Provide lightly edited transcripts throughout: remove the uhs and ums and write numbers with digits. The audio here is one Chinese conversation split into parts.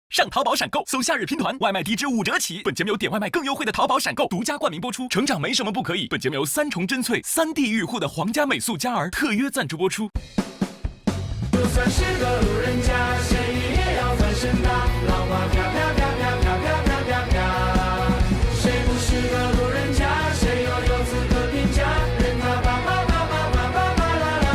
上淘宝闪购，搜夏日拼团，外卖低至5折起。本节目由点外卖更优惠的淘宝闪购独家冠名播出。成长没什么不可以。本节目由3重真萃3D 御护的皇家美素佳儿特约赞助播出。就算是个路人甲，咸鱼也要翻身的。浪花飘飘飘飘飘飘飘飘飘，谁不是个路人甲？谁又有资格评价？任他叭叭叭叭叭叭叭啦啦。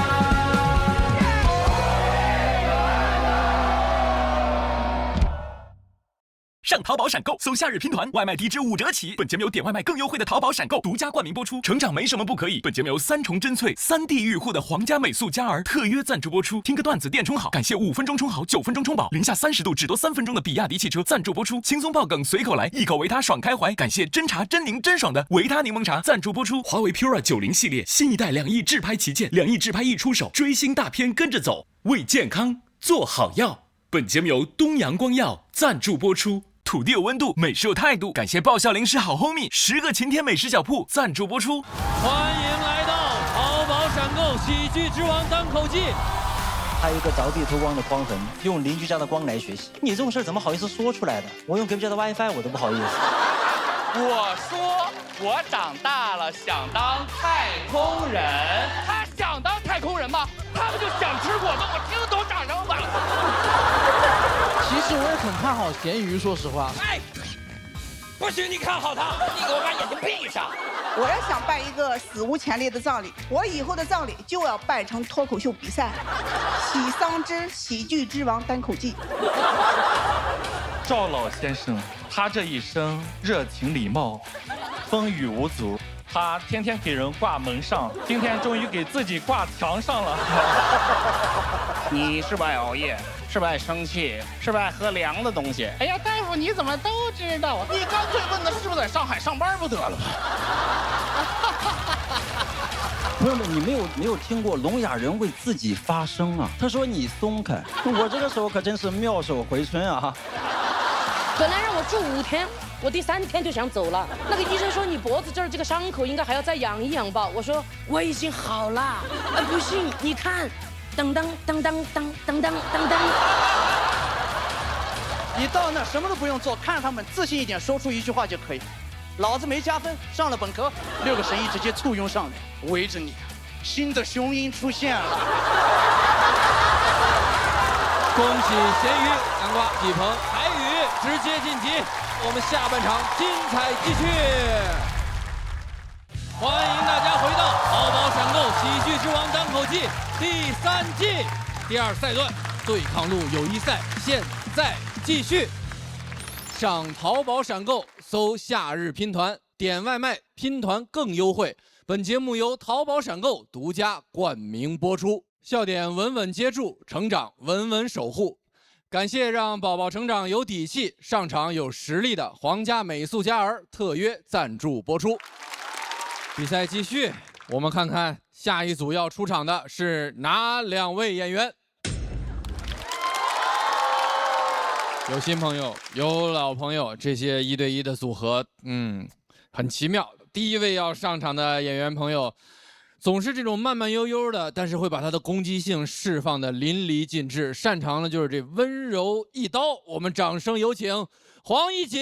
上淘宝闪购，搜夏日拼团，外卖低至5折起。本节目由点外卖更优惠的淘宝闪购独家冠名播出。成长没什么不可以。本节目由3重真萃3D 御护的皇家美素佳儿特约赞助播出。听个段子电充好，感谢5分钟充好9分钟充饱，零下30度只多3分钟的比亚迪汽车赞助播出。轻松爆梗随口来，一口维他爽开怀。感谢真茶真宁真爽的维他柠檬茶赞助播出。华为 Pura 90系列新一代2亿智拍旗舰，2亿智拍一出手，追星大片跟着走，为健康做好药。本节目由东阳光药赞助播出。土地有温度，美食有态度。感谢爆笑零食好 homie10个晴天美食小铺赞助播出。欢迎来到淘宝闪购喜剧之王单口季。还有一个凿地偷光的光痕，用邻居家的光来学习。你这种事儿怎么好意思说出来的？我用隔壁家的 WiFi 我都不好意思。我说我长大了想当太空人，他想当太空人吗？他不就想吃果子？我听得懂长什么吧？其实我也很看好咸鱼，说实话。哎，不许你看好他，你给我把眼睛闭上。我要想办一个史无前例的葬礼，我以后的葬礼就要办成脱口秀比赛，喜丧之喜剧之王单口季。赵老先生，他这一生热情礼貌，风雨无阻。他天天给人挂门上，今天终于给自己挂墙上了。你是不是爱熬夜？是不是爱生气？是不是爱喝凉的东西？哎呀，大夫，你怎么都知道啊？你干脆问他是不是在上海上班不得了吗？朋友们，你没有听过聋哑人为自己发声啊？他说你松开，我这个时候可真是妙手回春啊！本来让我住5天，我第3天就想走了。那个医生说你脖子这儿这个伤口应该还要再养一养吧。我说我已经好了，不信你看，噔噔噔噔噔噔噔噔噔。你到那什么都不用做，看着他们自信一点，说出一句话就可以。老子没加分，上了本科，6个神医直接簇拥上来，围着你。新的雄鹰出现了。恭喜咸鱼、南瓜、季鹏、海宇直接晋级，我们下半场精彩继续。欢迎大家回到淘宝闪购喜剧之王单口季第3季第2赛段对抗路友谊赛，现在继续。上淘宝闪购搜夏日拼团，点外卖拼团更优惠。本节目由淘宝闪购独家冠名播出。笑点稳稳接住，成长稳稳守护。感谢让宝宝成长有底气、上场有实力的皇家美素佳儿特约赞助播出。比赛继续，我们看看下一组要出场的是哪2位演员。有新朋友，有老朋友，这些1对1的组合，很奇妙。第一位要上场的演员朋友，总是这种慢慢悠悠的，但是会把他的攻击性释放的淋漓尽致，擅长的就是这温柔一刀。我们掌声有请黄一锦。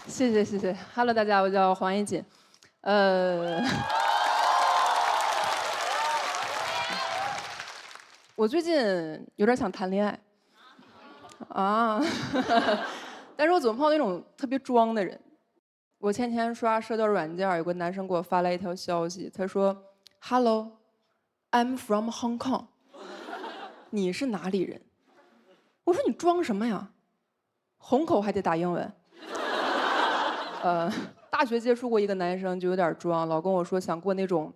谢谢 ，Hello， 大家，我叫黄一锦，我最近有点想谈恋爱，啊，但是我总碰到那种特别装的人。我前天刷社交软件，有个男生给我发来一条消息，他说 ：“Hello，I'm from Hong Kong。”你是哪里人？我说你装什么呀？虹口还得打英文。大学接触过一个男生，就有点装，老跟我说想过那种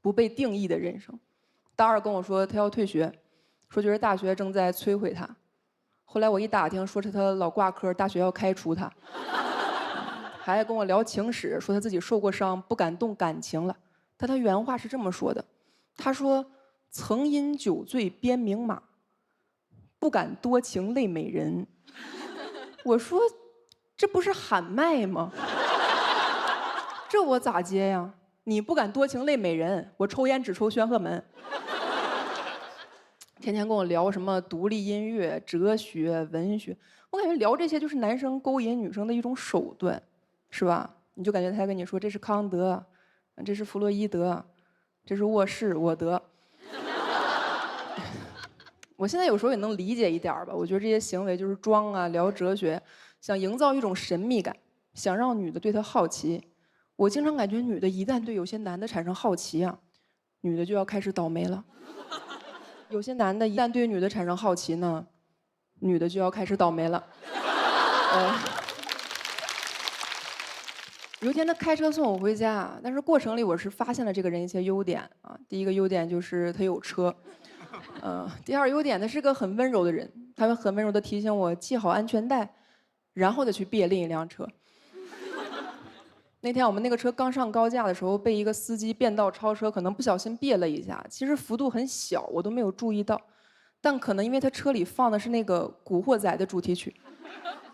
不被定义的人生。大2跟我说他要退学，说觉得大学正在摧毁他。后来我一打听，说是他老挂科，大学要开除他。还跟我聊情史，说他自己受过伤，不敢动感情了。但他原话是这么说的，他说曾因酒醉鞭名马，不敢多情泪美人。我说这不是喊麦吗？这我咋接呀？你不敢多情泪美人，我抽烟只抽宣赫门。天天跟我聊什么独立音乐、哲学、文学，我感觉聊这些就是男生勾引女生的一种手段，是吧？你就感觉他跟你说这是康德，这是弗洛伊德，这是沃氏、沃德。我现在有时候也能理解一点吧，我觉得这些行为就是装啊，聊哲学，想营造一种神秘感，想让女的对他好奇。我经常感觉女的一旦对有些男的产生好奇啊，女的就要开始倒霉了。有些男的一旦对女的产生好奇呢，女的就要开始倒霉了。有一天他开车送我回家，但是过程里我是发现了这个人一些优点啊。第一个优点就是他有车，第二优点他是个很温柔的人，他会很温柔地提醒我系好安全带，然后再去别另一辆车。那天我们那个车刚上高架的时候，被一个司机变道超车，可能不小心别了一下，其实幅度很小，我都没有注意到。但可能因为他车里放的是那个《古惑仔》的主题曲，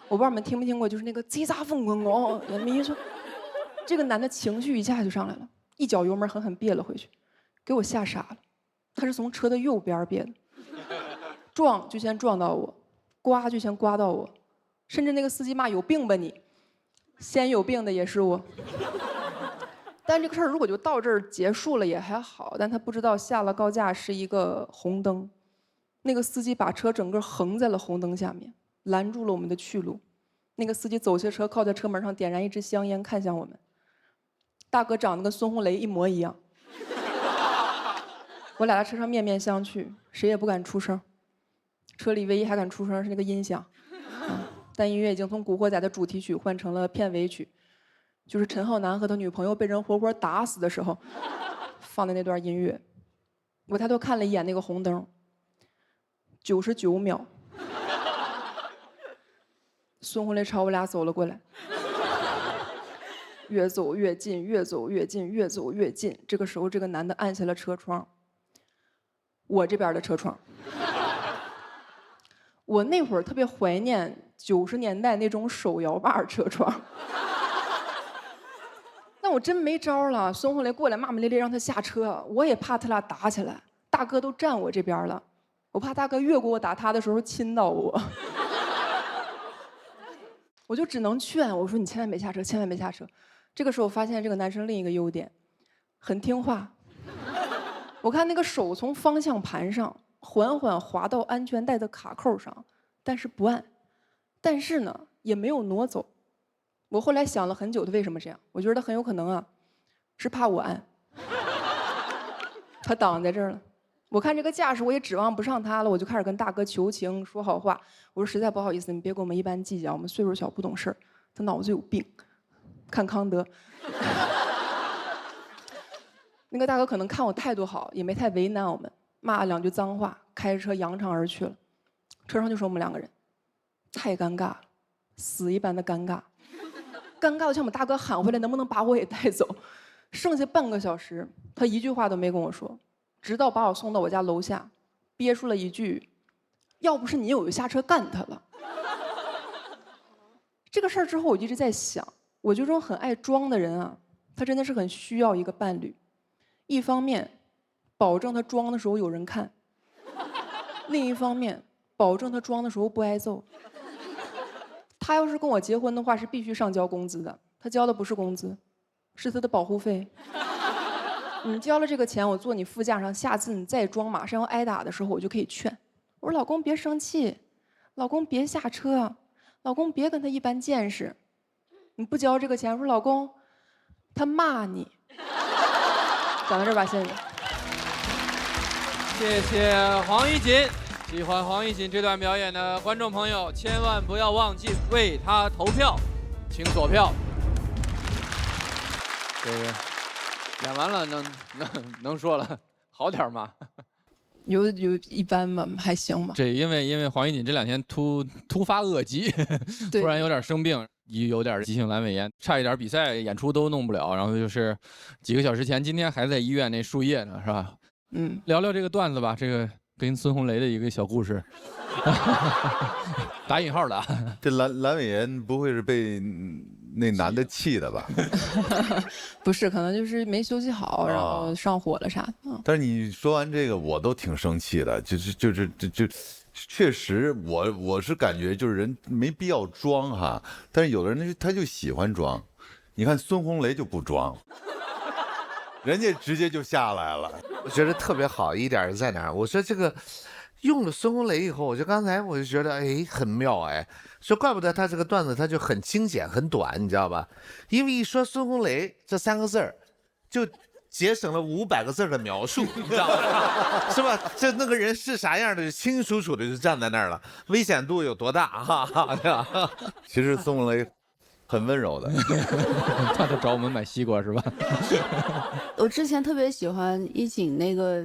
我不知道你们听没听过，就是那个“叽喳风滚哦”，也没说。这个男的情绪一下就上来了，一脚油门狠狠别了回去，给我吓傻了。他是从车的右边别的，撞就先撞到我，刮就先刮到我，甚至那个司机骂有病吧你。先有病的也是我，但这个事儿如果就到这儿结束了也还好，但他不知道下了高架是一个红灯，那个司机把车整个横在了红灯下面，拦住了我们的去路。那个司机走下车，靠在车门上点燃一支香烟，看向我们。大哥长得跟孙红雷一模一样，我俩在车上面面相觑，谁也不敢出声。车里唯一还敢出声是那个音响。但音乐已经从《古惑仔》的主题曲换成了片尾曲，就是陈浩南和他女朋友被人活活打死的时候放的那段音乐。我抬头看了一眼那个红灯，99秒，孙红雷朝我俩走了过来，越走越近，越走越近，越走越近。这个时候，这个男的按下了车窗，我这边的车窗。我那会儿特别怀念90年代那种手摇把车窗，但我真没招了。孙红雷过来骂骂咧咧让他下车，我也怕他俩打起来。大哥都站我这边了，我怕大哥越过我打他的时候亲到我，我就只能劝我说你千万别下车，千万别下车。这个时候我发现这个男生另一个优点，很听话。我看那个手从方向盘上缓缓滑到安全带的卡扣上，但是不按，但是呢也没有挪走。我后来想了很久，他为什么这样？我觉得他很有可能啊，是怕我按，他挡在这儿了。我看这个架势，我也指望不上他了，我就开始跟大哥求情，说好话。我说实在不好意思，你别跟我们一般计较，我们岁数小不懂事儿，他脑子有病。看康德。那个大哥可能看我态度好，也没太为难我们。骂了2句脏话，开着车扬长而去了。车上就剩我们2个人，太尴尬了，死一般的尴尬，尴尬的向我们大哥喊回来，能不能把我也带走？剩下半个小时，他一句话都没跟我说，直到把我送到我家楼下，憋出了一句：“要不是你，我就下车干他了。”这个事儿之后，我一直在想，我觉得这种很爱装的人啊，他真的是很需要一个伴侣，一方面保证他装的时候有人看，另一方面保证他装的时候不挨揍。他要是跟我结婚的话，是必须上交工资的。他交的不是工资，是他的保护费。你交了这个钱，我坐你副驾上，下次你再装马上要挨打的时候，我就可以劝我说：“老公别生气，老公别下车，老公别跟他一般见识。你不交这个钱，我说老公，他骂你。”讲到这儿吧，谢谢。谢谢黄一锦。喜欢黄一锦这段表演的观众朋友，千万不要忘记为他投票，请锁票。这个演完了能说了，好点吗？有一般吧，还行吧。这因为黄一锦这2天突发恶疾，突然有点生病，有点急性阑尾炎，差一点比赛演出都弄不了，然后就是几个小时前，今天还在医院那输液呢，是吧？聊聊这个段子吧。这个跟孙红雷的一个小故事，打引号的。这阑尾炎不会是被那男的气的吧？不是，可能就是没休息好，然后上火了啥的。但是你说完这个，我都挺生气的，就确实我是感觉就是人没必要装哈，但是有的人他就喜欢装，你看孙红雷就不装。人家直接就下来了。我觉得特别好一点在哪儿？我说这个用了孙红雷以后，我就刚才我就觉得很妙说怪不得他这个段子他就很精简很短，你知道吧？因为一说孙红雷这3个字儿，就节省了500个字的描述，你知道吧？是吧？这那个人是啥样的，就清清楚楚的就站在那儿了，危险度有多大哈？其实孙红雷很温柔的，他就找我们买西瓜是吧？我之前特别喜欢一景那个，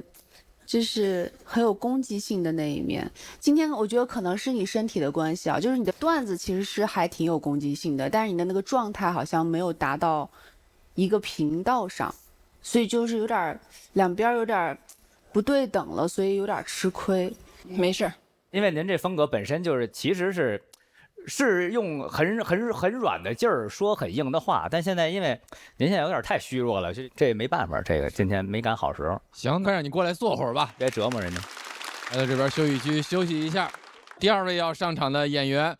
就是很有攻击性的那一面。今天我觉得可能是你身体的关系啊，就是你的段子其实是还挺有攻击性的，但是你的那个状态好像没有达到一个频道上，所以就是有点两边有点不对等了，所以有点吃亏。没事，因为您这风格本身就是其实是用很软的劲儿说很硬的话，但现在因为您现在有点太虚弱了，这没办法，这个今天没赶好时候。行，快让你过来坐会儿吧，别折磨人家。来到这边休息区休息一下。第2位要上场的演员，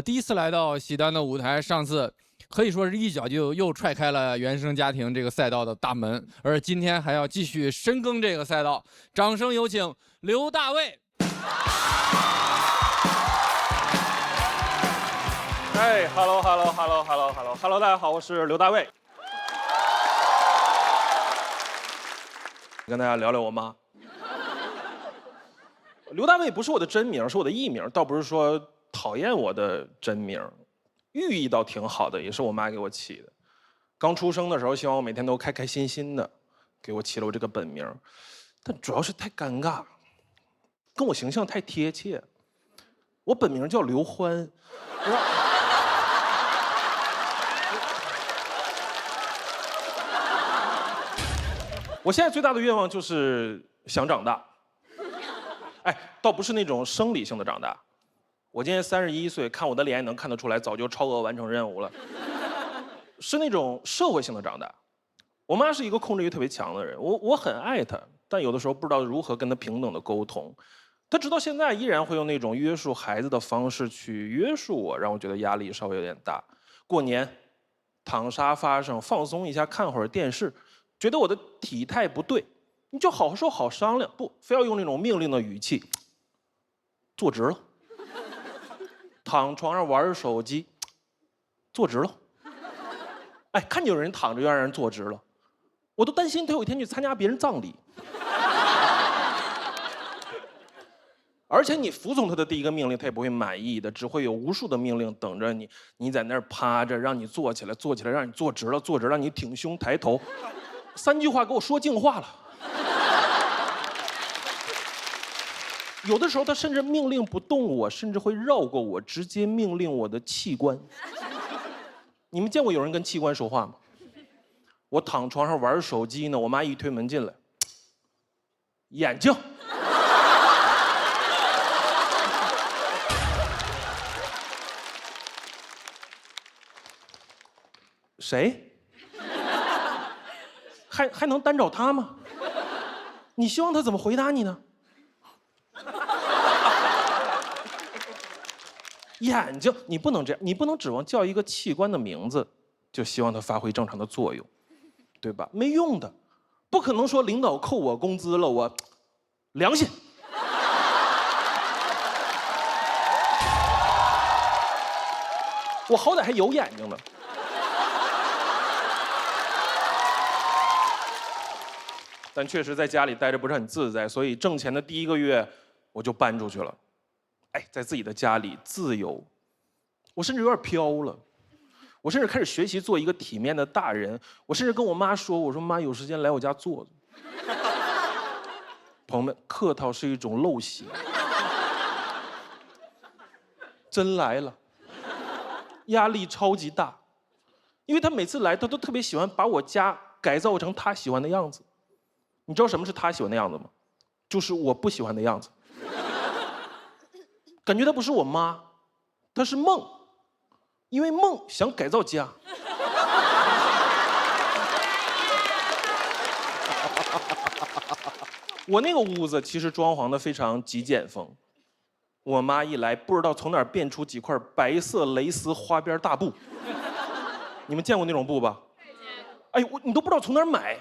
第一次来到喜单的舞台，上次可以说是一脚就又踹开了原生家庭这个赛道的大门，而今天还要继续深耕这个赛道。掌声有请刘大卫。哎 ，hello， 大家好，我是刘大卫。跟大家聊聊我妈。刘大卫不是我的真名，是我的艺名，倒不是说讨厌我的真名，寓意倒挺好的，也是我妈给我起的。刚出生的时候，希望我每天都开开心心的，给我起了我这个本名，但主要是太尴尬，跟我形象太贴切。我本名叫刘欢。我现在最大的愿望就是想长大，倒不是那种生理性的长大。我今年31岁，看我的脸也能看得出来，早就超额完成任务了。是那种社会性的长大。我妈是一个控制欲特别强的人，我很爱她，但有的时候不知道如何跟她平等的沟通。她直到现在依然会用那种约束孩子的方式去约束我，让我觉得压力稍微有点大。过年，躺沙发上放松一下，看会儿电视。觉得我的体态不对，你就好好说好商量，不非要用那种命令的语气。坐直了，躺床上玩手机，坐直了。看见有人躺着要让人坐直了，我都担心他有一天去参加别人葬礼。而且你服从他的第一个命令，他也不会满意的，只会有无数的命令等着你。你在那儿趴着，让你坐起来，坐起来，让你坐直了，坐直，让你挺胸抬头。3句话给我说净话了。有的时候他甚至命令不动我，甚至会绕过我，直接命令我的器官。你们见过有人跟器官说话吗？我躺床上玩手机呢，我妈一推门进来，眼睛。谁？还能单找他吗？你希望他怎么回答你呢？眼睛，你不能这样，你不能指望叫一个器官的名字就希望它发挥正常的作用，对吧？没用的，不可能说领导扣我工资了，我良心。我好歹还有眼睛呢。但确实在家里待着不是很自在，所以挣钱的第1个月我就搬出去了。在自己的家里自由，我甚至有点飘了。我甚至开始学习做一个体面的大人。我甚至跟我妈说：“我说妈，有时间来我家坐坐。”朋友们，客套是一种陋习。真来了，压力超级大，因为他每次来，他都特别喜欢把我家改造成他喜欢的样子。你知道什么是他喜欢的样子吗？就是我不喜欢的样子。感觉她不是我妈，她是梦，因为梦想改造家。我那个屋子其实装潢的非常极简风，我妈一来，不知道从哪儿变出几块白色蕾丝花边大布。你们见过那种布吧？哎，你都不知道从哪儿买。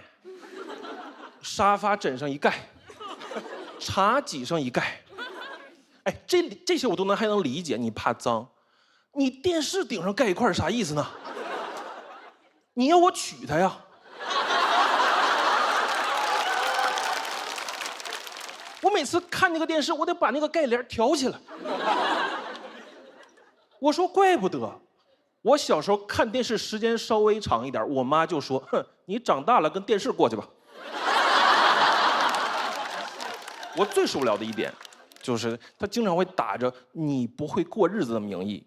沙发枕上一盖，茶几上一盖。哎，这些我都还能理解，你怕脏。你电视顶上盖一块啥意思呢？你要我娶她呀？我每次看那个电视，我得把那个盖帘挑起来。我说怪不得，我小时候看电视时间稍微长一点，我妈就说：“哼，你长大了跟电视过去吧。”我最受不了的一点，就是她经常会打着你不会过日子的名义，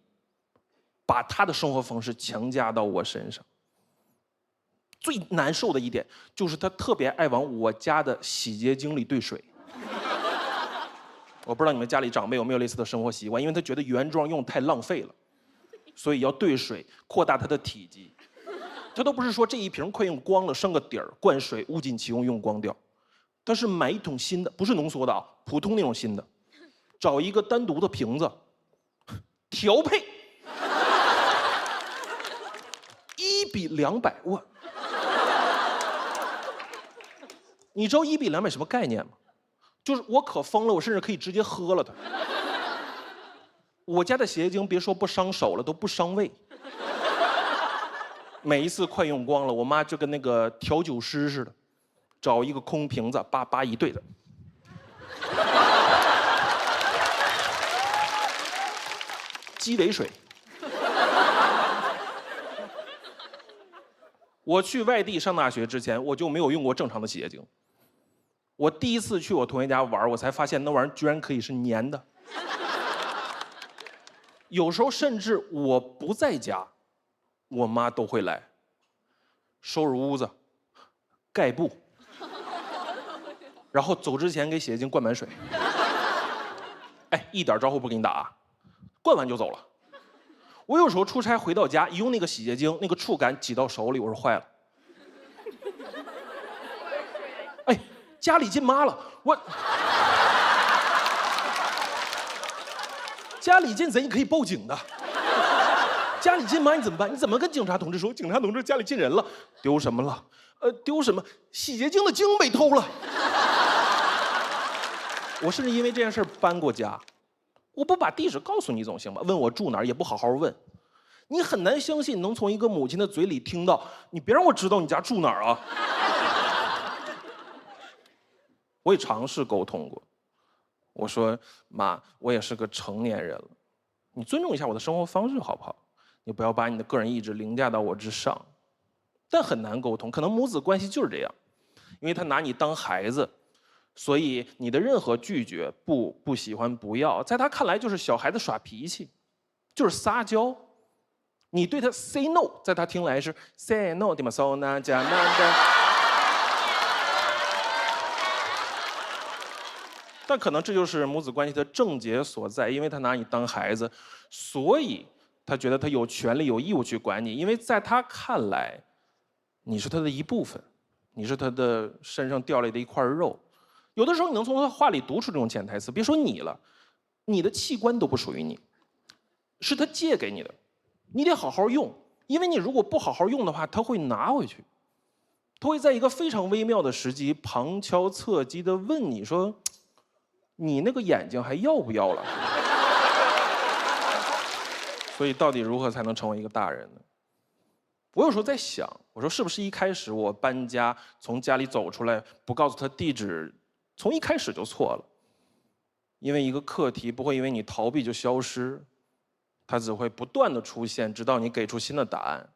把她的生活方式强加到我身上。最难受的一点就是她特别爱往我家的洗洁精里兑水。我不知道你们家里长辈有没有类似的生活习惯，因为他觉得原装用太浪费了，所以要兑水扩大它的体积。他都不是说这一瓶快用光了剩个底儿，灌水物尽其用用光掉，他是买一桶新的，不是浓缩的啊，普通那种新的，找一个单独的瓶子，调配1比200，你知道1比200什么概念吗？就是我可疯了，我甚至可以直接喝了它。我家的洗洁精别说不伤手了，都不伤胃。每一次快用光了，我妈就跟那个调酒师似的，找一个空瓶子，叭一对的。鸡尾水。我去外地上大学之前，我就没有用过正常的洗洁精。我第一次去我同学家玩，我才发现那玩意儿居然可以是粘的。有时候甚至我不在家，我妈都会来收拾屋子、盖布，然后走之前给洗洁精灌满水。哎，一点招呼不给你打，灌完就走了。我有时候出差回到家，一用那个洗洁精，那个触感挤到手里，我说坏了。哎，家里进妈了，家里进贼你可以报警的。家里进妈你怎么办？你怎么跟警察同志说？警察同志家里进人了，丢什么了？丢什么？洗洁精的精被偷了。我甚至因为这件事搬过家。我不把地址告诉你总行吧？问我住哪儿也不好好问，你很难相信能从一个母亲的嘴里听到你别让我知道你家住哪儿啊。我也尝试沟通过，我说妈，我也是个成年人了，你尊重一下我的生活方式好不好？你不要把你的个人意志凌驾到我之上。但很难沟通，可能母子关系就是这样，因为他拿你当孩子。所以你的任何拒绝、不喜欢、不要，在他看来就是小孩子耍脾气，就是撒娇。你对他 say no， 在他听来是 say no 的嘛 so 那加那的。但可能这就是母子关系的症结所在，因为他拿你当孩子，所以他觉得他有权利、有义务去管你，因为在他看来，你是他的一部分，你是他的身上掉下来的一块肉。有的时候你能从他话里读出这种潜台词，别说你了，你的器官都不属于你，是他借给你的，你得好好用，因为你如果不好好用的话，他会拿回去，他会在一个非常微妙的时机，旁敲侧击地问你说，你那个眼睛还要不要了？所以到底如何才能成为一个大人呢？我有时候在想，我说是不是一开始我搬家从家里走出来，不告诉他地址，从一开始就错了。因为一个课题不会因为你逃避就消失，它只会不断的出现，直到你给出新的答案。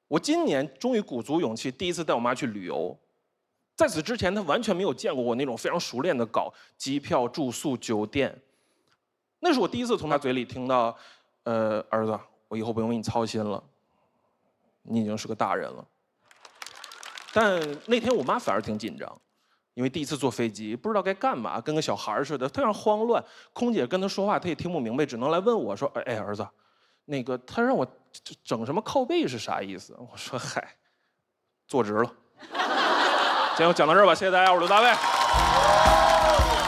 我今年终于鼓足勇气，第一次带我妈去旅游。在此之前，她完全没有见过我那种非常熟练的搞机票、住宿、酒店。那是我第一次从她嘴里听到，儿子，我以后不用为你操心了，你已经是个大人了。但那天我妈反而挺紧张，因为第一次坐飞机，不知道该干嘛，跟个小孩似的，非常慌乱。空姐跟他说话，他也听不明白，只能来问我说：“哎，儿子，那个他让我整什么靠背是啥意思？”我说：“嗨，坐直了。”今天我讲到这儿吧，谢谢大家，我是刘大卫。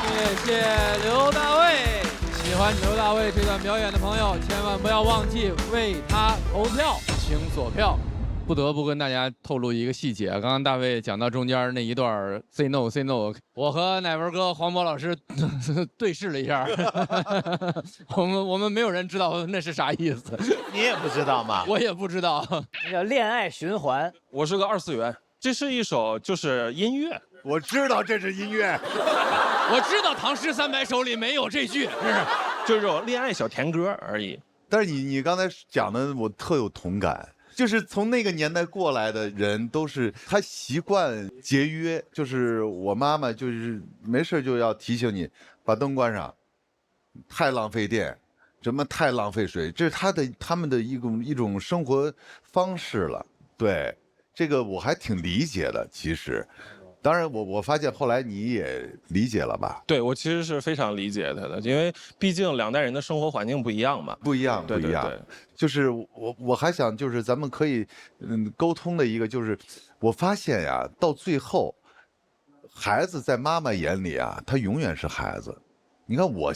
谢谢刘大卫。喜欢刘大卫这段表演的朋友，千万不要忘记为他投票，请锁票。不得不跟大家透露一个细节，刚刚大卫讲到中间那一段 say no say no， 我和乃文哥黄渤老师对视了一下，我们没有人知道那是啥意思。你也不知道吗？我也不知道，那叫恋爱循环。我是个2次元，这是一首就是音乐。我知道这是音乐，我知道《唐诗三百首》里没有这句，就是这种恋爱小甜歌而已。但是你刚才讲的，我特有同感。就是从那个年代过来的人，都是他习惯节约。就是我妈妈就是没事就要提醒你把灯关上，太浪费电，什么太浪费水，这是他们的一种生活方式了。对，这个我还挺理解的。其实，当然我发现后来你也理解了吧？对，我其实是非常理解他的，因为毕竟两代人的生活环境不一样嘛。不一样，对不一样。就是我还想就是咱们可以沟通的一个，就是我发现呀，到最后，孩子在妈妈眼里啊，他永远是孩子。你看我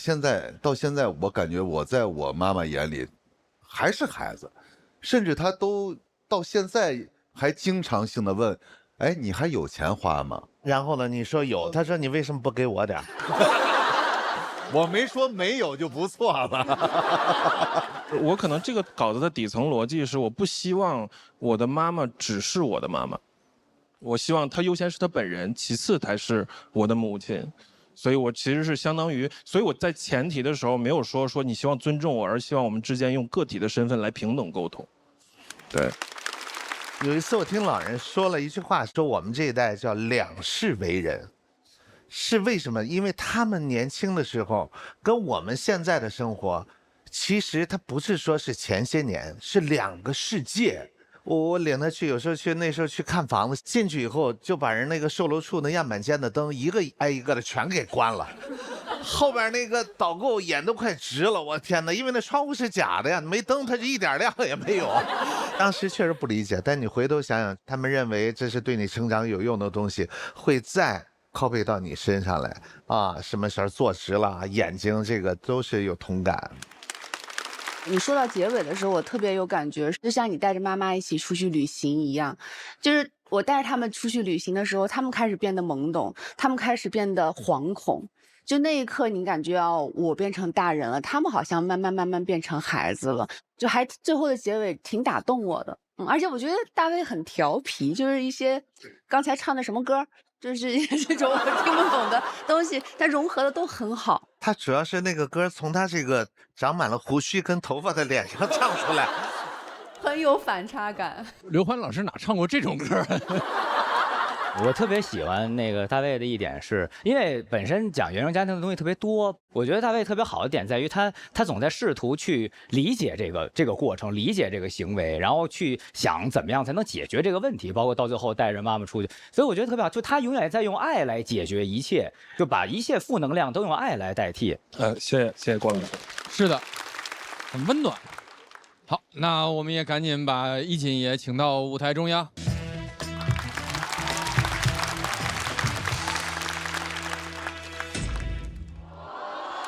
到现在，我感觉我在我妈妈眼里还是孩子，甚至他都到现在还经常性的问，哎，你还有钱花吗？然后呢，你说有，他说你为什么不给我点？我没说没有就不错了。我可能这个稿子的底层逻辑是，我不希望我的妈妈只是我的妈妈，我希望她优先是她本人，其次才是我的母亲。所以我其实是相当于，所以我在前提的时候没有说你希望尊重我，而希望我们之间用个体的身份来平等沟通。对。有一次我听老人说了一句话，说我们这一代叫两世为人。是为什么？因为他们年轻的时候跟我们现在的生活，其实它不是说是前些年，是2个世界。我领他去，有时候那时候去看房子，进去以后就把人那个售楼处那样板间的灯一个挨一个的全给关了，后边那个导购眼都快直了，我天哪！因为那窗户是假的呀，没灯它就一点亮也没有。当时确实不理解，但你回头想想，他们认为这是对你成长有用的东西，会再copy到你身上来啊，什么时候坐直了，眼睛这个都是有同感。你说到结尾的时候，我特别有感觉，就像你带着妈妈一起出去旅行一样，就是我带着他们出去旅行的时候，他们开始变得懵懂，他们开始变得惶恐。就那一刻，你感觉我变成大人了，他们好像慢慢变成孩子了，就还最后的结尾挺打动我的。而且我觉得大卫很调皮，就是一些刚才唱的什么歌，就是这种我听不懂的东西，它融合的都很好。他主要是那个歌从他这个长满了胡须跟头发的脸上唱出来，很有反差感。刘欢老师哪唱过这种歌？我特别喜欢那个大卫的一点是，因为本身讲原生家庭的东西特别多，我觉得大卫特别好的点在于他总在试图去理解这个过程，理解这个行为，然后去想怎么样才能解决这个问题，包括到最后带着妈妈出去，所以我觉得特别好，就他永远在用爱来解决一切，就把一切负能量都用爱来代替。谢谢郭老师。是的，很温暖。好，那我们也赶紧把衣锦也请到舞台中央。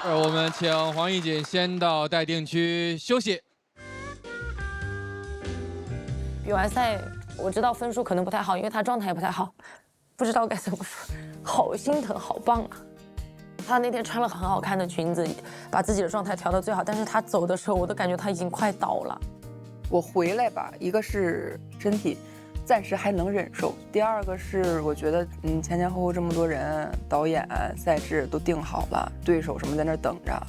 我们请黄衣锦先到待定区休息。比完赛，我知道分数可能不太好，因为他状态也不太好，不知道该怎么说，好心疼，好棒啊！他那天穿了很好看的裙子，把自己的状态调到最好，但是他走的时候，我都感觉他已经快倒了。我回来吧，一个是身体暂时还能忍受，第二个是我觉得，前后这么多人，导演、赛制都定好了，对手什么在那等着，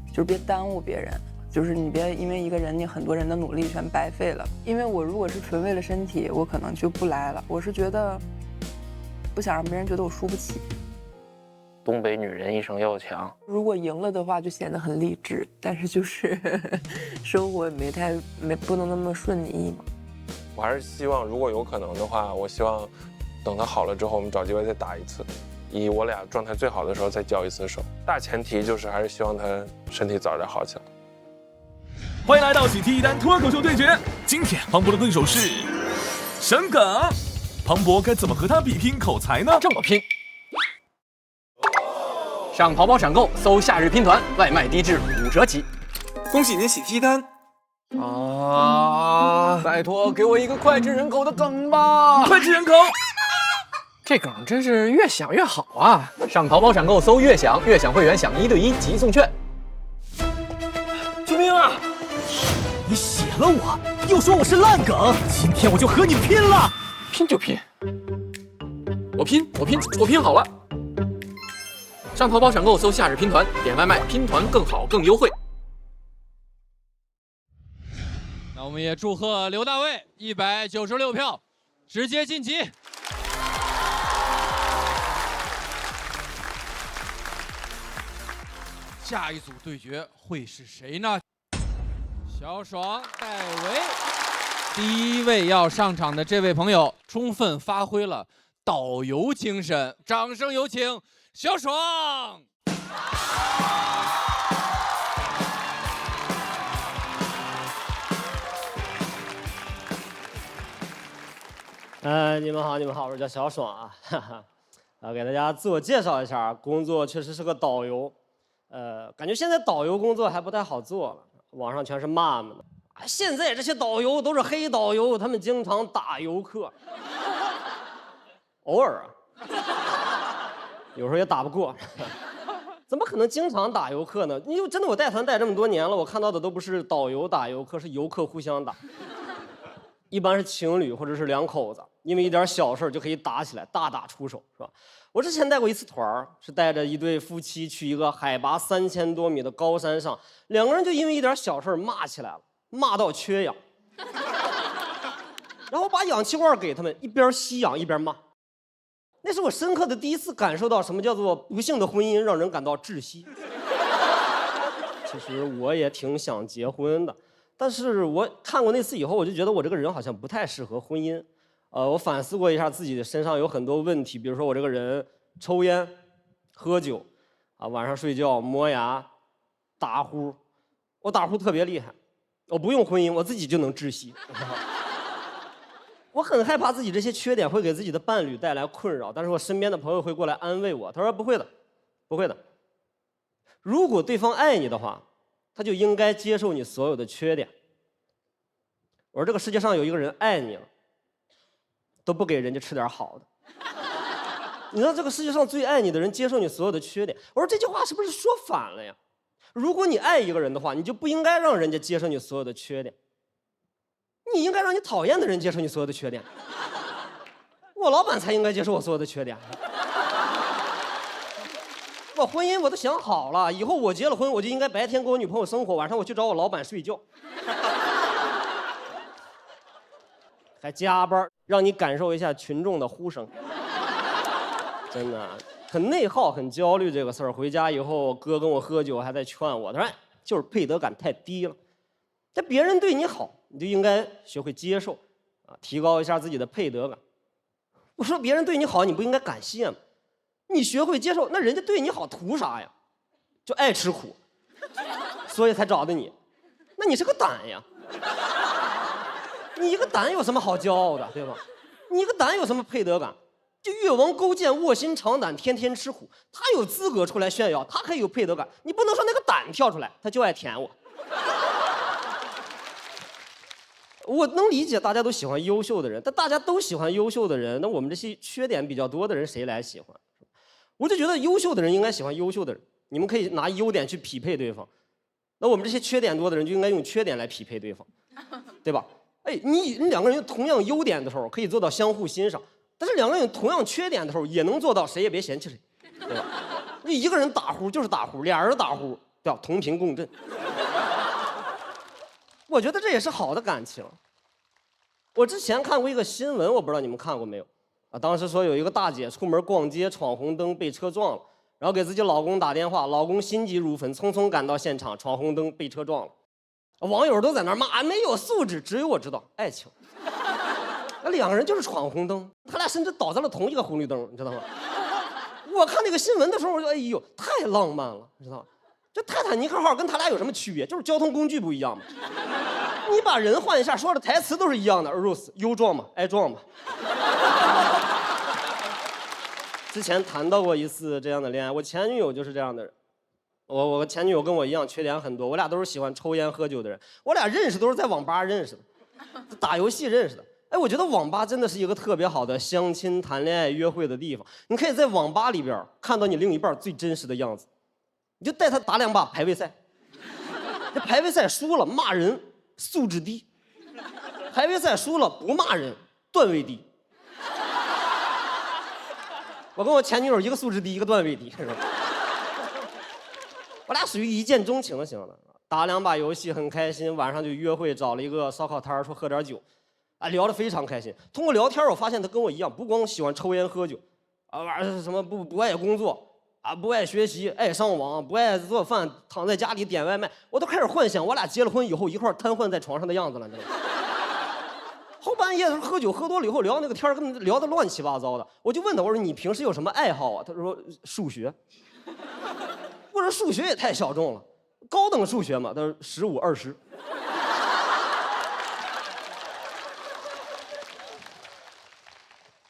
就是别耽误别人，就是你别因为一个人，你很多人的努力全白费了。因为我如果是纯为了身体，我可能就不来了。我是觉得不想让别人觉得我输不起。东北女人一生要强，如果赢了的话，就显得很励志，但是就是生活不能那么顺利嘛。我还是希望，如果有可能的话，我希望等他好了之后，我们找机会再打一次。以我俩状态最好的时候再交一次手。大前提就是还是希望他身体早点好起来。欢迎来到喜提一单脱口秀对决，今天庞博的对手是沈耿，庞博该怎么和他比拼口才呢？这么拼！上淘宝闪购搜夏日拼团，外卖低至5折起。恭喜您喜提单！拜托给我一个脍炙人口的梗吧！脍炙人口！这梗真是越想越好啊！上淘宝闪购搜悦享，悦享会员享1对1即送券。救命啊！你写了我，又说我是烂梗，今天我就和你拼了！拼就拼，我拼好了。上淘宝闪购搜夏日拼团，点外卖拼团更好更优惠。那我们也祝贺刘大卫196票，直接晋级。下一组对决会是谁呢？小爽、戴维。第一位要上场的这位朋友，充分发挥了导游精神，掌声有请小爽。你们好，我叫小爽啊，给大家自我介绍一下，工作确实是个导游，感觉现在导游工作还不太好做了，网上全是骂们的。现在这些导游都是黑导游，他们经常打游客，偶尔有时候也打不过，怎么可能经常打游客呢？因为真的我带团带这么多年了，我看到的都不是导游打游客，是游客互相打。一般是情侣或者是2口子，因为一点小事就可以打起来，大打出手，是吧？我之前带过一次团，是带着一对夫妻去一个海拔3000多米的高山上，2个人就因为一点小事骂起来了，骂到缺氧，然后把氧气罐给他们，一边吸氧一边骂。那是我深刻的第一次感受到什么叫做不幸的婚姻让人感到窒息。其实我也挺想结婚的。但是我看过那次以后，我就觉得我这个人好像不太适合婚姻。我反思过一下自己的身上有很多问题，比如说我这个人抽烟、喝酒，晚上睡觉磨牙、打呼，我打呼特别厉害，我不用婚姻我自己就能窒息。我很害怕自己这些缺点会给自己的伴侣带来困扰，但是我身边的朋友会过来安慰我，他说不会的，不会的。如果对方爱你的话，他就应该接受你所有的缺点。我说这个世界上有一个人爱你了，都不给人家吃点好的。你让这个世界上最爱你的人接受你所有的缺点，我说这句话是不是说反了呀？如果你爱一个人的话，你就不应该让人家接受你所有的缺点，你应该让你讨厌的人接受你所有的缺点。我老板才应该接受我所有的缺点。我婚姻我都想好了，以后我结了婚，我就应该白天跟我女朋友生活，晚上我去找我老板睡觉，还加班，让你感受一下群众的呼声。真的很内耗，很焦虑这个事儿。回家以后，哥跟我喝酒，还在劝我，他说就是配得感太低了。但别人对你好，你就应该学会接受，提高一下自己的配得感。我说别人对你好，你不应该感谢吗？你学会接受，那人家对你好图啥呀？就爱吃苦，所以才找的你。那你是个胆呀！你一个胆有什么好骄傲的，对吧？你一个胆有什么配得感？就越王勾践卧薪尝胆，天天吃苦，他有资格出来炫耀，他可以有配得感。你不能说那个胆跳出来，他就爱舔我。我能理解大家都喜欢优秀的人，但大家都喜欢优秀的人，那我们这些缺点比较多的人谁来喜欢？我就觉得优秀的人应该喜欢优秀的人，你们可以拿优点去匹配对方，那我们这些缺点多的人就应该用缺点来匹配对方，对吧？哎，你2个人有同样优点的时候可以做到相互欣赏，但是2个人有同样缺点的时候也能做到谁也别嫌弃谁，对吧？你一个人打呼就是打呼，2人打呼，对吧？同频共振。我觉得这也是好的感情。我之前看过一个新闻，我不知道你们看过没有当时说有一个大姐出门逛街闯红灯被车撞了，然后给自己老公打电话，老公心急如焚，匆匆赶到现场，闯红灯被车撞了。网友都在那儿骂没有素质，只有我知道爱情。那2个人就是闯红灯，他俩甚至倒在了同一个红绿灯，你知道吗？我看那个新闻的时候，我就哎呦，太浪漫了，你知道吗？这泰坦尼克号跟他俩有什么区别？就是交通工具不一样嘛。你把人换一下，说的台词都是一样的 ，Rose 优壮嘛，爱壮嘛。之前谈到过一次这样的恋爱，我前女友就是这样的人。我前女友跟我一样，缺点很多，我俩都是喜欢抽烟喝酒的人。我俩认识都是在网吧认识的，打游戏认识的。哎，我觉得网吧真的是一个特别好的相亲、谈恋爱、约会的地方。你可以在网吧里边看到你另一半最真实的样子，你就带他打2把排位赛。这排位赛输了骂人，素质低；排位赛输了不骂人，段位低。我跟我前女友一个素质低，一个段位低，是吧？我俩属于一见钟情型的，打2把游戏很开心，晚上就约会，找了一个烧烤摊说喝点酒。啊，聊得非常开心。通过聊天，我发现他跟我一样，不光喜欢抽烟喝酒，啊，什么不爱工作，啊，不爱学习，爱上网，不爱做饭，躺在家里点外卖。我都开始幻想我俩结了婚以后一块瘫痪在床上的样子了，你知道吗？后半夜的时候喝酒喝多了以后聊那个天，跟聊得乱七八糟的。我就问他，我说你平时有什么爱好啊？他说数学。我说数学也太小众了，高等数学嘛。他说15、20。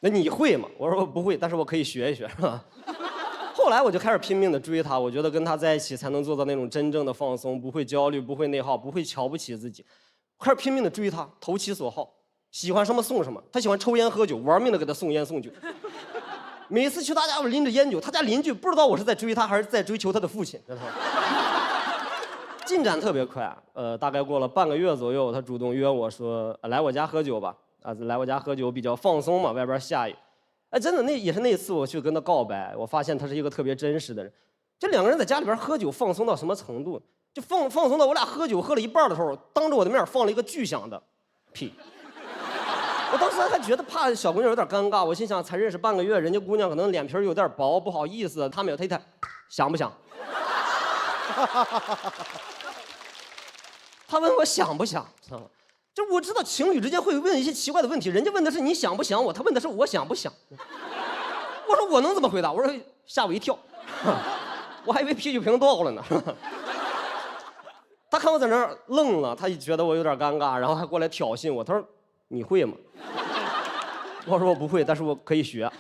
那你会吗？我说我不会，但是我可以学一学，是吧？后来我就开始拼命的追她，我觉得跟她在一起才能做到那种真正的放松，不会焦虑，不会内耗，不会瞧不起自己。开始拼命的追她，投其所好，喜欢什么送什么。她喜欢抽烟喝酒，玩命的给她送烟送酒。每次去她家我拎着烟酒，她家邻居不知道我是在追她还是在追求她的父亲，知道吗？进展特别快，大概过了半个月左右，她主动约我说来我家喝酒吧。啊，来我家喝酒比较放松嘛，外边下雨，哎，真的那也是那次我去跟他告白，我发现他是一个特别真实的人。这2个人在家里边喝酒放松到什么程度？就放松到我俩喝酒喝了一半的时候，当着我的面放了一个巨响的屁。我当时还觉得怕小姑娘有点尴尬，我心想才认识半个月，人家姑娘可能脸皮有点薄，不好意思。他没有，他一看，响不响？他问我响不响，知道吗？就我知道情侣之间会问一些奇怪的问题，人家问的是你想不想我，他问的是我想不想。我说我能怎么回答？我说吓我一跳，我还以为啤酒瓶倒了呢。他看我在那儿愣了，他也觉得我有点尴尬，然后还过来挑衅我。他说你会吗？我说我不会，但是我可以学。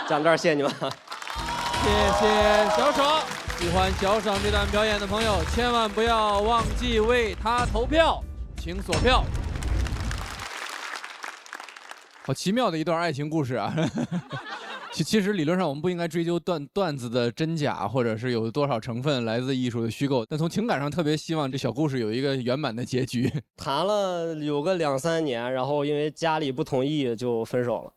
讲这儿谢谢你们。谢谢小爽。喜欢小爽这段表演的朋友，千万不要忘记为他投票。请锁票。好奇妙的一段爱情故事啊！其实理论上我们不应该追究段子的真假，或者是有多少成分来自艺术的虚构，但从情感上特别希望这小故事有一个圆满的结局。谈了有个2、3年，然后因为家里不同意就分手了。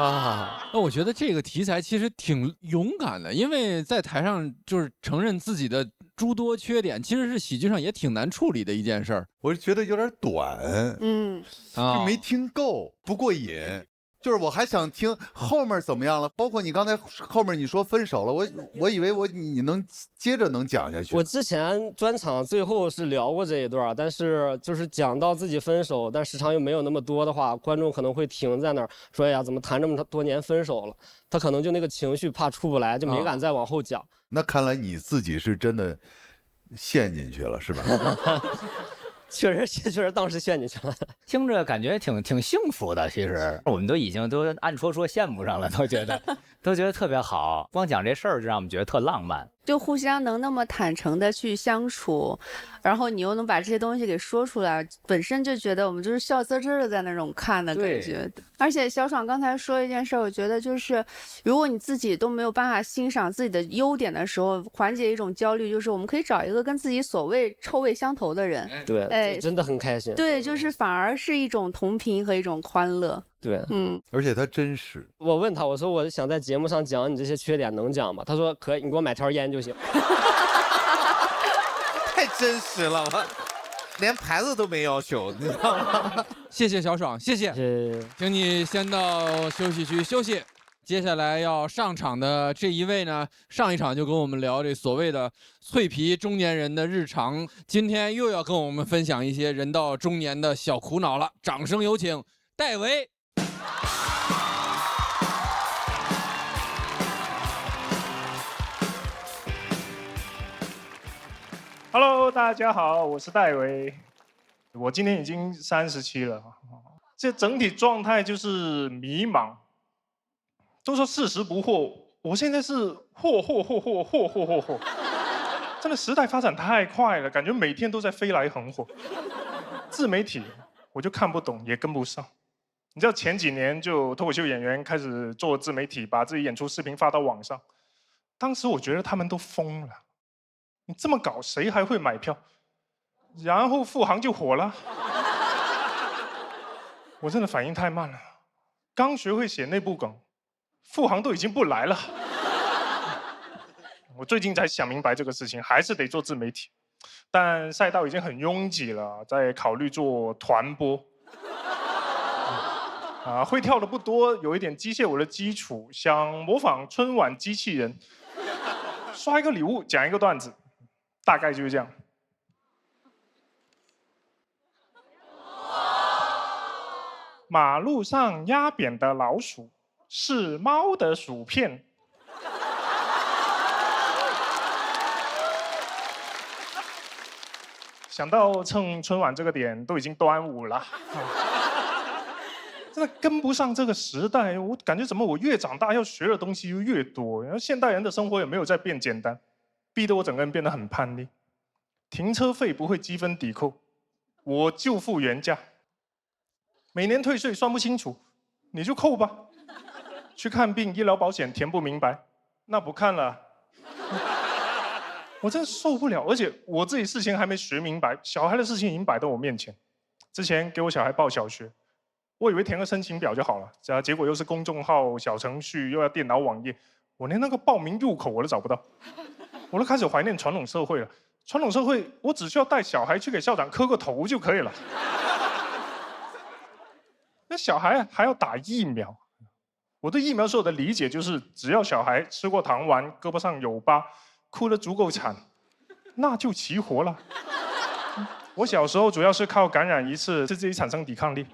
啊，那我觉得这个题材其实挺勇敢的，因为在台上就是承认自己的诸多缺点，其实是喜剧上也挺难处理的一件事儿。我是觉得有点短，就没听够，不过瘾。就是我还想听后面怎么样了，包括你刚才后面你说分手了，我以为你能接着能讲下去。我之前专场最后是聊过这一段，但是就是讲到自己分手，但时长又没有那么多的话，观众可能会停在那儿说：“哎呀，怎么谈这么多年分手了？”他可能就那个情绪怕出不来，就没敢再往后讲。那看来你自己是真的陷进去了，是吧？确实当时陷进去了，听着感觉挺幸福的。其实我们都已经都暗戳羡慕上了，都觉得特别好。光讲这事儿就让我们觉得特浪漫。就互相能那么坦诚的去相处，然后你又能把这些东西给说出来，本身就觉得我们就是笑滋滋的在那种看的感觉。而且小爽刚才说一件事，我觉得就是如果你自己都没有办法欣赏自己的优点的时候，缓解一种焦虑，就是我们可以找一个跟自己所谓臭味相投的人。对，哎，真的很开心。对，就是反而是一种同频和一种欢乐。对，而且他真实。我问他，我说我想在节目上讲你这些缺点，能讲吗？他说可以，你给我买条烟就行。太真实了，我连牌子都没要求，你知道吗？谢谢小爽，谢谢。请你先到休息区休息。接下来要上场的这一位呢，上一场就跟我们聊这所谓的脆皮中年人的日常，今天又要跟我们分享一些人到中年的小苦恼了。掌声有请戴维。Hello， 大家好，我是戴维，我今年已经37了，这整体状态就是迷茫。都说40不惑，我现在是惑，真的时代发展太快了，感觉每天都在飞来横祸。自媒体我就看不懂，也跟不上。你知道前几年就脱口秀演员开始做自媒体，把自己演出视频发到网上，当时我觉得他们都疯了。你这么搞，谁还会买票？然后付航就火了。我真的反应太慢了，刚学会写内部梗，付航都已经不来了。我最近才想明白这个事情，还是得做自媒体。但赛道已经很拥挤了，在考虑做团播。会跳的不多，有一点机械舞的基础，想模仿春晚机器人，刷一个礼物，讲一个段子。大概就是这样。马路上压扁的老鼠是猫的薯片。想到趁春晚这个点都已经端午了，真的跟不上这个时代。我感觉怎么我越长大要学的东西就越多，然后现代人的生活也没有在变简单。逼得我整个人变得很叛逆，停车费不会积分抵扣，我就付原价。每年退税算不清楚，你就扣吧。去看病医疗保险填不明白，那不看了。我真的受不了，而且我自己事情还没学明白，小孩的事情已经摆到我面前。之前给我小孩报小学，我以为填个申请表就好了，结果又是公众号、小程序，又要电脑网页，我连那个报名入口我都找不到。我都开始怀念传统社会了。传统社会，我只需要带小孩去给校长磕个头就可以了。那小孩还要打疫苗。我对疫苗所有的理解就是，只要小孩吃过糖丸，胳膊上有疤，哭得足够惨，那就齐活了。我小时候主要是靠感染一次，自己产生抵抗力。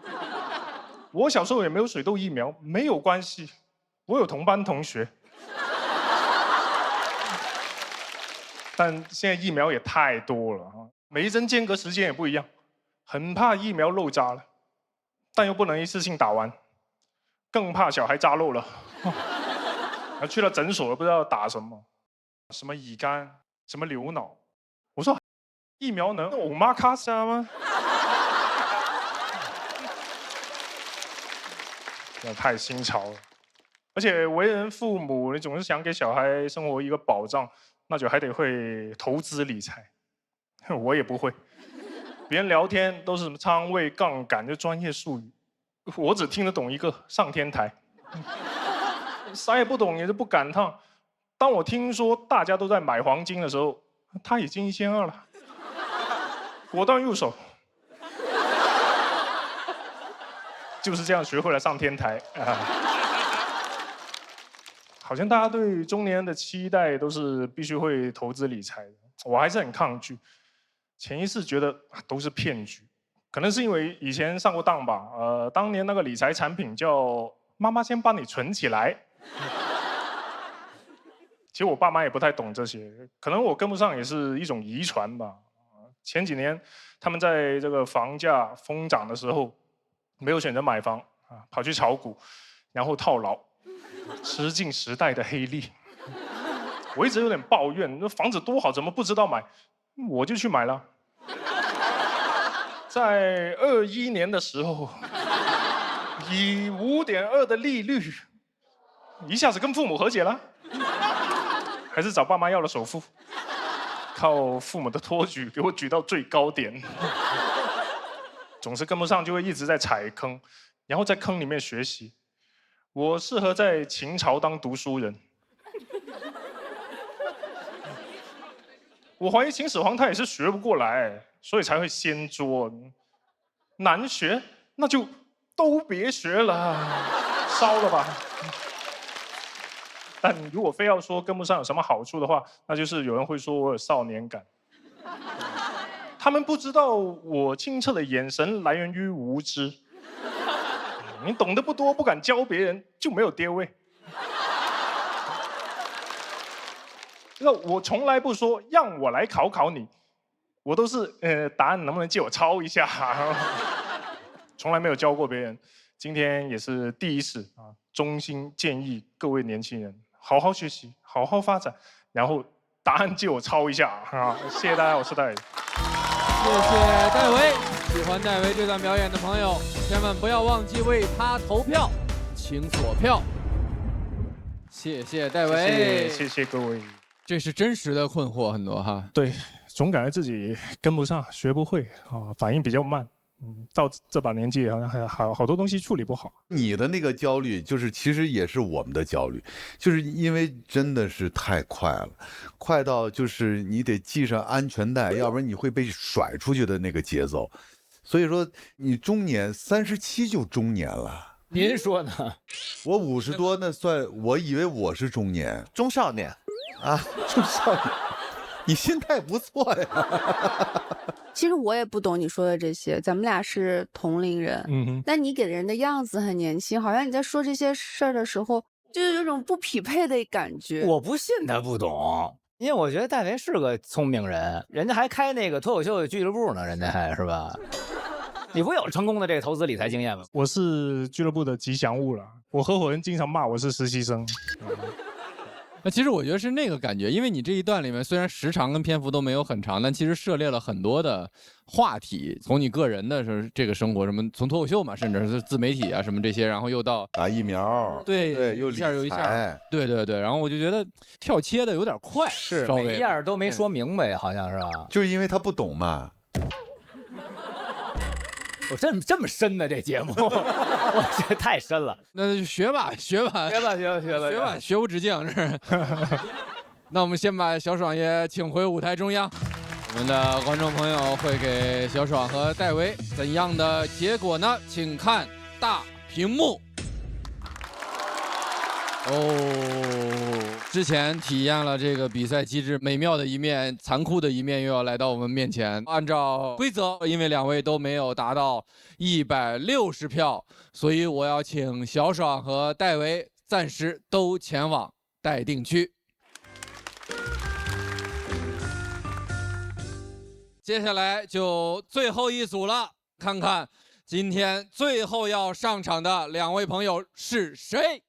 我小时候也没有水痘疫苗，没有关系，我有同班同学。但现在疫苗也太多了，每一针间隔时间也不一样，很怕疫苗漏扎了，但又不能一次性打完，更怕小孩扎漏了。去了诊所不知道打什么，什么乙肝，什么流脑。我说疫苗能欧玛卡莎吗？真的太新潮了。而且为人父母，你总是想给小孩生活一个保障。那就还得会投资理财，我也不会。别人聊天都是什么仓位、杠杆，就专业术语，我只听得懂一个上天台，啥也不懂，也是不感叹。当我听说大家都在买黄金的时候，他已经1200了，果断入手。就是这样学会了上天台啊。好像大家对中年人的期待都是必须会投资理财的，我还是很抗拒，潜意识觉得都是骗局。可能是因为以前上过当吧，当年那个理财产品叫“妈妈先帮你存起来”。其实我爸妈也不太懂这些，可能我跟不上也是一种遗传吧。前几年他们在这个房价疯涨的时候，没有选择买房啊，跑去炒股，然后套牢。吃尽时代的黑利，我一直有点抱怨，那房子多好，怎么不知道买？我就去买了。在21年的时候，以5.2的利率，一下子跟父母和解了，还是找爸妈要了首付，靠父母的托举给我举到最高点。总是跟不上，就会一直在踩坑，然后在坑里面学习。我适合在秦朝当读书人。我怀疑秦始皇他也是学不过来，所以才会掀桌。难学，那就都别学了，烧了吧。但如果非要说跟不上有什么好处的话，那就是有人会说我有少年感。他们不知道我清澈的眼神来源于无知。你懂得不多，不敢教别人，就没有爹味。那我从来不说让我来考考你，我都是答案能不能借我抄一下，从来没有教过别人。今天也是第一次啊，衷心建议各位年轻人好好学习，好好发展，然后答案借我抄一下啊！谢谢大家，我是戴维。谢谢戴维，喜欢戴维这段表演的朋友，千万不要忘记为他投票，请锁票。谢谢戴维，谢谢各位。这是真实的困惑很多哈。对，总感觉自己跟不上，学不会啊，反应比较慢。到这把年纪，好像还好多东西处理不好。你的那个焦虑，就是其实也是我们的焦虑，就是因为真的是太快了，快到就是你得系上安全带，要不然你会被甩出去的那个节奏。所以说，你中年37就中年了。您说呢？我50多，那算我以为我是中年，中少年，啊，中少年。你心态不错呀。其实我也不懂你说的这些，咱们俩是同龄人，但你给人的样子很年轻，好像你在说这些事儿的时候，就是有种不匹配的感觉。我不信他不懂，因为我觉得戴维是个聪明人，人家还开那个脱口秀俱乐部呢，人家还是吧？你不有成功的这个投资理财经验吗？我是俱乐部的吉祥物了，我合伙人经常骂我是实习生。那其实我觉得是那个感觉，因为你这一段里面虽然时长跟篇幅都没有很长，但其实涉猎了很多的话题，从你个人的这个生活，什么从脱口秀嘛，甚至是自媒体啊什么这些，然后又到打疫苗，对，又一下又一下，对，然后我就觉得跳切的有点快，是稍微每一样都没说明白，好像是吧？就是因为他不懂嘛。我这么深的这节目，我这太深了。那就学吧，学无止境是。那我们先把小爽爷请回舞台中央，我们的观众朋友会给小爽和戴维怎样的结果呢？请看大屏幕。之前体验了这个比赛机制美妙的一面，残酷的一面又要来到我们面前。按照规则，因为两位都没有达到160票，所以我要请小爽和戴维暂时都前往待定区。接下来就最后一组了，看看今天最后要上场的两位朋友是谁？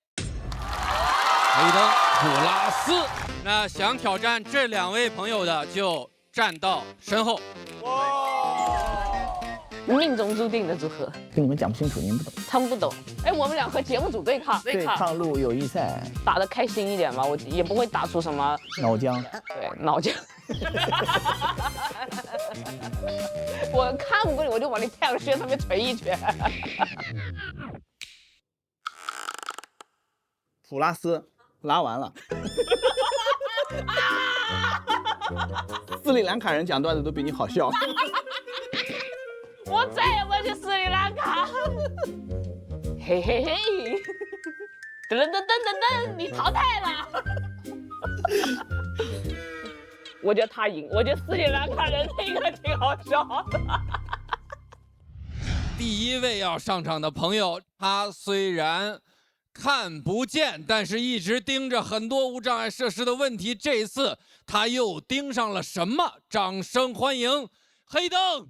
黑灯普拉斯，那想挑战这两位朋友的就站到身后。命中注定的组合，跟你们讲不清楚，你们不懂。他们不懂。哎，我们俩和节目组对抗，对抗路友谊赛，打得开心一点吧，我也不会打出什么脑浆。对，脑浆。我看不过你，我就往你太阳穴上面捶一拳。普拉斯拉完了。斯里兰卡人讲段子都比你好笑。我再也不去斯里兰卡。嘿嘿嘿，噔噔噔噔噔，你淘汰了。我觉得他赢，我觉得斯里兰卡人那个挺好笑的。第一位要上场的朋友，他虽然看不见，但是一直盯着很多无障碍设施的问题。这一次他又盯上了什么？掌声欢迎黑灯